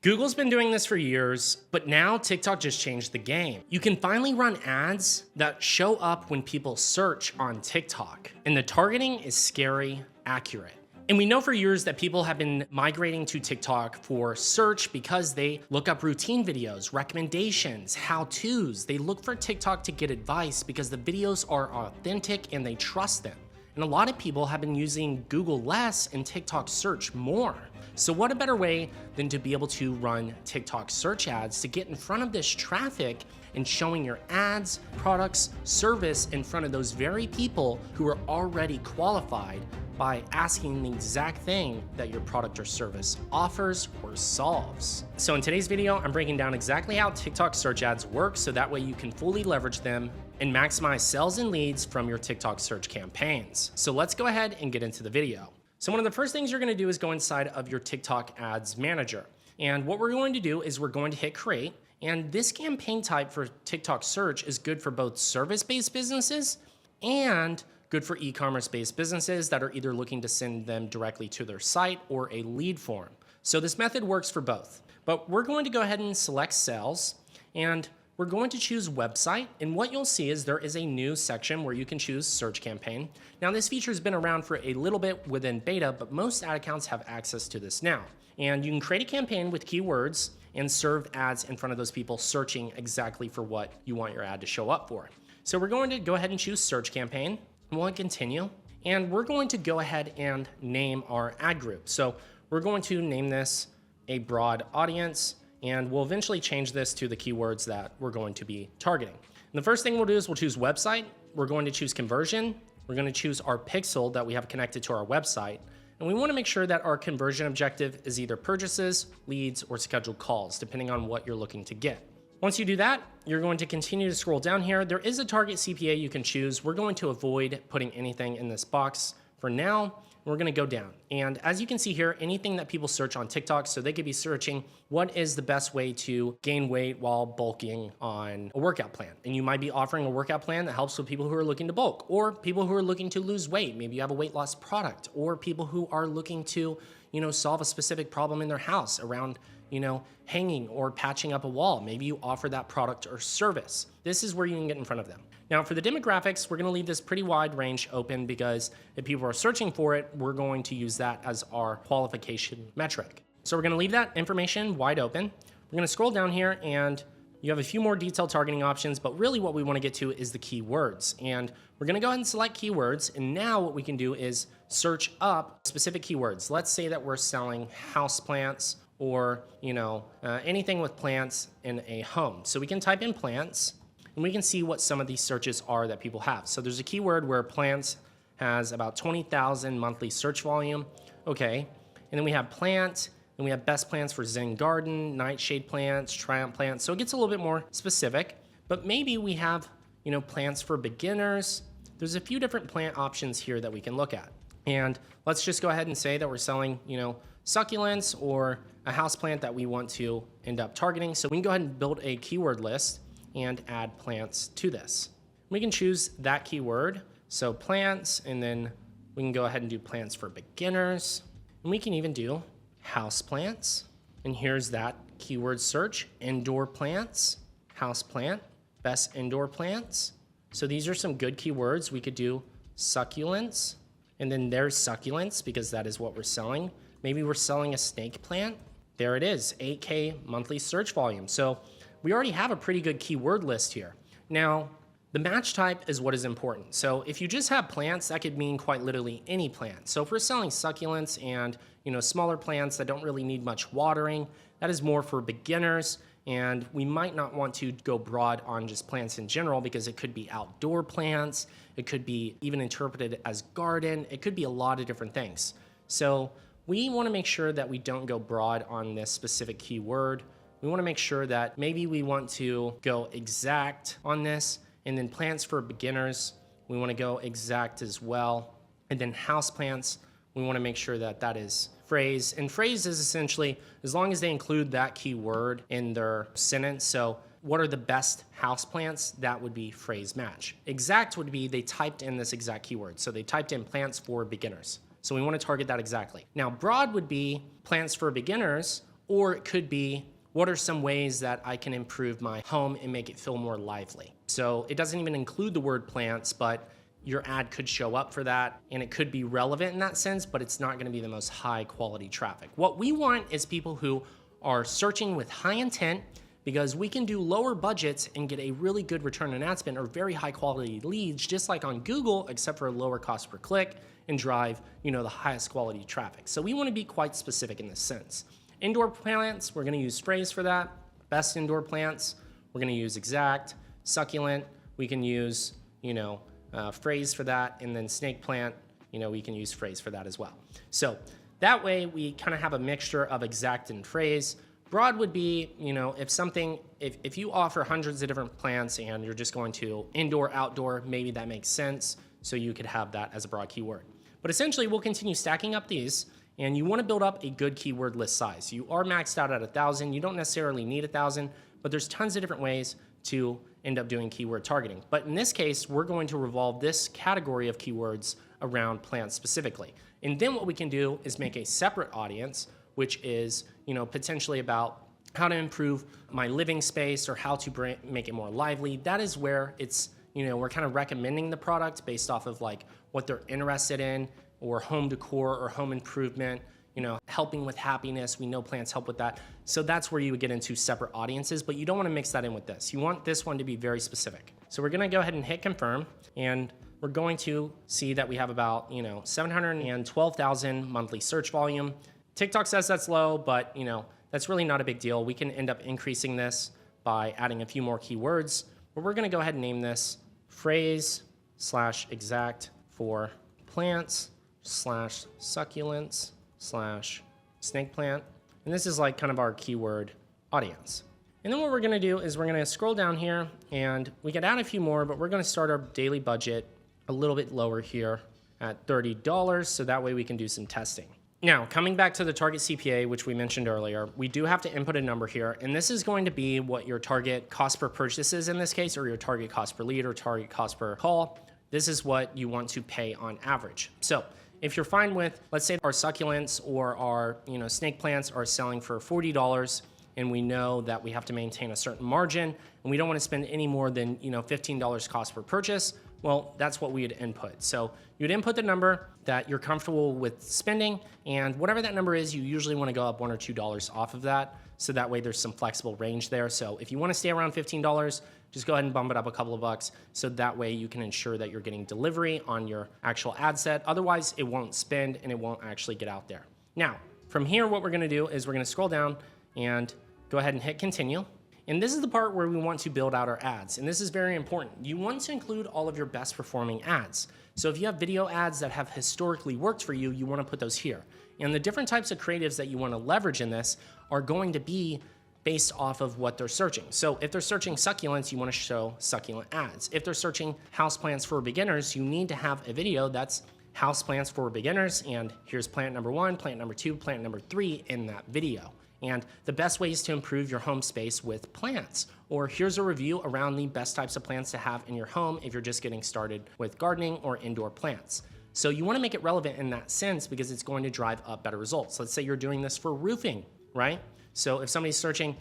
Google's been doing this for years, but now TikTok just changed the game. You can finally run ads that show up when people search on TikTok, and the targeting is scary accurate. And we know for years that people have been migrating to TikTok for search because they look up routine videos, recommendations, how-tos. They look for TikTok to get advice because the videos are authentic and they trust them. And a lot of people have been using Google less and TikTok search more. So what a better way than to be able to run TikTok search ads to get in front of this traffic and showing your ads, products, service in front of those very people who are already qualified by asking the exact thing that your product or service offers or solves. So in today's video, I'm breaking down exactly how TikTok search ads work so that way you can fully leverage them and maximize sales and leads from your TikTok search campaigns. So let's go ahead and get into the video. So one of the first things you're gonna do is go inside of your TikTok ads manager. And what we're going to do is we're going to hit create. And this campaign type for TikTok search is good for both service-based businesses and good for e-commerce-based businesses that are either looking to send them directly to their site or a lead form. So this method works for both. But we're going to go ahead and select sales, and we're going to choose website, and what you'll see is there is a new section where you can choose search campaign. Now this feature has been around for a little bit within beta, but most ad accounts have access to this now. And you can create a campaign with keywords and serve ads in front of those people searching exactly for what you want your ad to show up for. So we're going to go ahead and choose search campaign. We'll continue, and we're going to go ahead and name our ad group. So we're going to name this a broad audience, and we'll eventually change this to the keywords that we're going to be targeting. And the first thing we'll do is we'll choose website. We're going to choose conversion. We're going to choose our pixel that we have connected to our website. And we want to make sure that our conversion objective is either purchases, leads, or scheduled calls, depending on what you're looking to get. Once you do that, you're going to continue to scroll down here. There is a target CPA you can choose. We're going to avoid putting anything in this box for now. We're going to go down. And as you can see here, anything that people search on TikTok, so they could be searching what is the best way to gain weight while bulking on a workout plan. And you might be offering a workout plan that helps with people who are looking to bulk, or people who are looking to lose weight. Maybe you have a weight loss product, or people who are looking to, solve a specific problem in their house around hanging or patching up a wall. Maybe you offer that product or service. This is where you can get in front of them. Now for the demographics, we're gonna leave this pretty wide range open because if people are searching for it, we're going to use that as our qualification metric. So we're gonna leave that information wide open. We're gonna scroll down here and you have a few more detailed targeting options, but really what we wanna get to is the keywords. And we're gonna go ahead and select keywords. And now what we can do is search up specific keywords. Let's say that we're selling houseplants or anything with plants in a home. So we can type in plants and we can see what some of these searches are that people have. So there's a keyword where plants has about 20,000 monthly search volume. Okay, and then we have plant, and we have best plants for Zen Garden, nightshade plants, Triumph plants. So it gets a little bit more specific, but maybe we have plants for beginners. There's a few different plant options here that we can look at. And let's just go ahead and say that we're selling succulents or a house plant that we want to end up targeting. So we can go ahead and build a keyword list and add plants to this. We can choose that keyword, so plants, and then we can go ahead and do plants for beginners. And we can even do house plants. And here's that keyword search, indoor plants, house plant, best indoor plants. So these are some good keywords. We could do succulents, and then there's succulents because that is what we're selling. Maybe we're selling a snake plant. There it is, 8K monthly search volume. So we already have a pretty good keyword list here. Now, the match type is what is important. So if you just have plants, that could mean quite literally any plant. So if we're selling succulents and smaller plants that don't really need much watering, that is more for beginners. And we might not want to go broad on just plants in general because it could be outdoor plants. It could be even interpreted as garden. It could be a lot of different things. So we want to make sure that we don't go broad on this specific keyword. We want to make sure that maybe we want to go exact on this, and then plants for beginners, we want to go exact as well. And then house plants, we want to make sure that that is phrase. And phrase is essentially, as long as they include that keyword in their sentence. So what are the best house plants? That would be phrase match. Exact would be they typed in this exact keyword. So they typed in plants for beginners. So we want to target that exactly. Now broad would be plants for beginners, Or it could be, what are some ways that I can improve my home and make it feel more lively? So it doesn't even include the word plants, but your ad could show up for that, and it could be relevant in that sense, but it's not gonna be the most high quality traffic. What we want is people who are searching with high intent, because we can do lower budgets and get a really good return on ad spend or very high quality leads, just like on Google, except for a lower cost per click, and drive, the highest quality traffic. So we wanna be quite specific in this sense. Indoor plants, we're gonna use Phrase for that. Best indoor plants, we're gonna use Exact. Succulent, we can use, Phrase for that. And then snake plant, we can use Phrase for that as well. So that way we kind of have a mixture of Exact and Phrase. Broad would be, if you offer hundreds of different plants and you're just going to indoor, outdoor, maybe that makes sense. So you could have that as a broad keyword. But essentially we'll continue stacking up these, and you want to build up a good keyword list size. You are maxed out at 1,000. You don't necessarily need 1,000, but there's tons of different ways to end up doing keyword targeting. But in this case, we're going to revolve this category of keywords around plants specifically. And then what we can do is make a separate audience, which is, potentially about how to improve my living space or how to make it more lively. That is where it's, we're kind of recommending the product based off of like what they're interested in, or home decor or home improvement, helping with happiness. We know plants help with that. So that's where you would get into separate audiences, but you don't want to mix that in with this. You want this one to be very specific. So we're going to go ahead and hit confirm, and we're going to see that we have about, 712,000 monthly search volume. TikTok says that's low, but that's really not a big deal. We can end up increasing this by adding a few more keywords, but we're going to go ahead and name this Phrase/Exact for plants / succulents / snake plant. And this is like kind of our keyword audience. And then what we're gonna do is we're gonna scroll down here, and we could add a few more, but we're gonna start our daily budget a little bit lower here at $30, so that way we can do some testing. Now, coming back to the target CPA, which we mentioned earlier, we do have to input a number here, and this is going to be what your target cost per purchase is in this case, or your target cost per lead or target cost per call. This is what you want to pay on average. So if you're fine with, let's say our succulents or our snake plants are selling for $40, and we know that we have to maintain a certain margin, and we don't want to spend any more than $15 cost per purchase, well, that's what we would input. So you'd input the number that you're comfortable with spending, and whatever that number is, you usually want to go up $1 or $2 off of that, so that way there's some flexible range there. So if you want to stay around $15, just go ahead and bump it up a couple of bucks, so that way you can ensure that you're getting delivery on your actual ad set. Otherwise, it won't spend and it won't actually get out there. Now, from here, what we're gonna do is we're gonna scroll down and go ahead and hit continue. And this is the part where we want to build out our ads. And this is very important. You want to include all of your best performing ads. So if you have video ads that have historically worked for you, you wanna put those here. And the different types of creatives that you wanna leverage in this are going to be based off of what they're searching. So if they're searching succulents, you want to show succulent ads. If they're searching houseplants for beginners, you need to have a video that's houseplants for beginners, and here's plant number 1, plant number 2, plant number 3 in that video. And the best ways to improve your home space with plants, or here's a review around the best types of plants to have in your home if you're just getting started with gardening or indoor plants. So you want to make it relevant in that sense, because it's going to drive up better results. Let's say you're doing this for roofing, right? So if somebody's searching,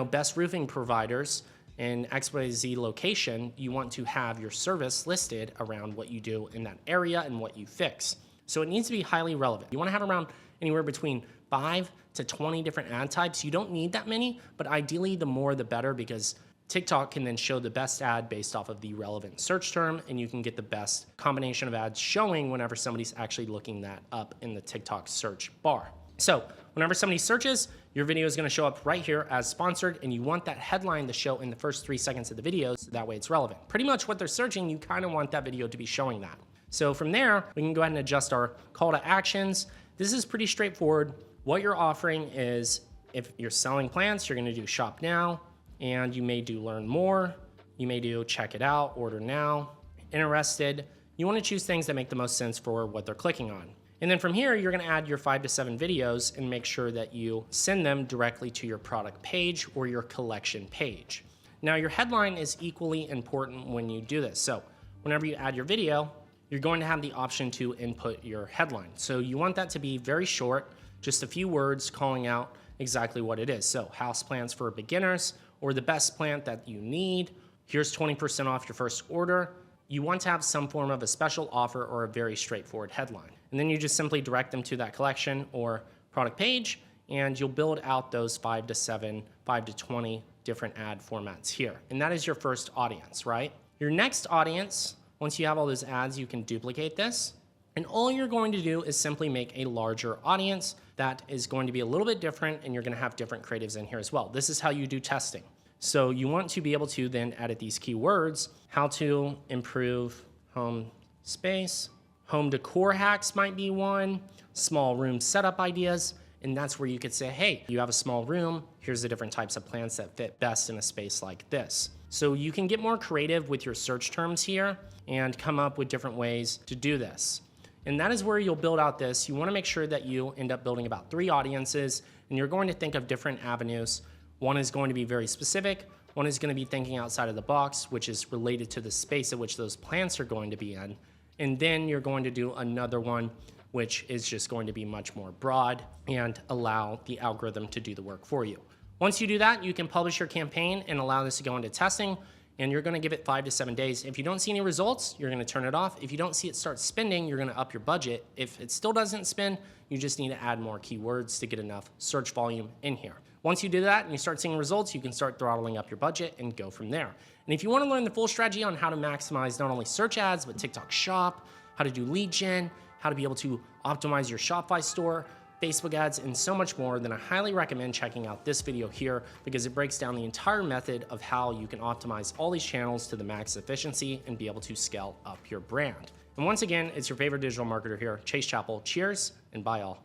best roofing providers in XYZ location, you want to have your service listed around what you do in that area and what you fix. So it needs to be highly relevant. You want to have around anywhere between 5 to 20 different ad types. You don't need that many, but ideally the more the better, because TikTok can then show the best ad based off of the relevant search term, and you can get the best combination of ads showing whenever somebody's actually looking that up in the TikTok search bar. So whenever somebody searches, your video is going to show up right here as sponsored, and you want that headline to show in the first 3 seconds of the video, so that way it's relevant. Pretty much what they're searching, you kind of want that video to be showing that. So from there, we can go ahead and adjust our call to actions. This is pretty straightforward. What you're offering is, if you're selling plants, you're going to do shop now, and you may do learn more. You may do check it out, order now, interested. You want to choose things that make the most sense for what they're clicking on. And then from here, you're gonna add your 5 to 7 videos and make sure that you send them directly to your product page or your collection page. Now, your headline is equally important when you do this. So whenever you add your video, you're going to have the option to input your headline. So you want that to be very short, just a few words calling out exactly what it is. So house plants for beginners, or the best plant that you need. Here's 20% off your first order. You want to have some form of a special offer or a very straightforward headline. And then you just simply direct them to that collection or product page, and you'll build out those 5 to 20 different ad formats here. And that is your first audience, right? Your next audience, once you have all those ads, you can duplicate this. And all you're going to do is simply make a larger audience that is going to be a little bit different, and you're going to have different creatives in here as well. This is how you do testing. So you want to be able to then edit these keywords, how to improve home space, home decor hacks might be one, small room setup ideas, and that's where you could say, hey, you have a small room, here's the different types of plants that fit best in a space like this. So you can get more creative with your search terms here and come up with different ways to do this. And that is where you'll build out this. You want to make sure that you end up building about 3 audiences, and you're going to think of different avenues. One is going to be very specific. One is going to be thinking outside of the box, which is related to the space at which those plants are going to be in. And then you're going to do another one, which is just going to be much more broad and allow the algorithm to do the work for you. Once you do that, you can publish your campaign and allow this to go into testing, and you're going to give it 5 to 7 days. If you don't see any results, you're going to turn it off. If you don't see it start spending, you're going to up your budget. If it still doesn't spend, you just need to add more keywords to get enough search volume in here. Once you do that and you start seeing results, you can start throttling up your budget and go from there. And if you want to learn the full strategy on how to maximize not only search ads, but TikTok Shop, how to do lead gen, how to be able to optimize your Shopify store, Facebook ads, and so much more, then I highly recommend checking out this video here, because it breaks down the entire method of how you can optimize all these channels to the max efficiency and be able to scale up your brand. And once again, it's your favorite digital marketer here, Chase Chappell. Cheers, and bye all.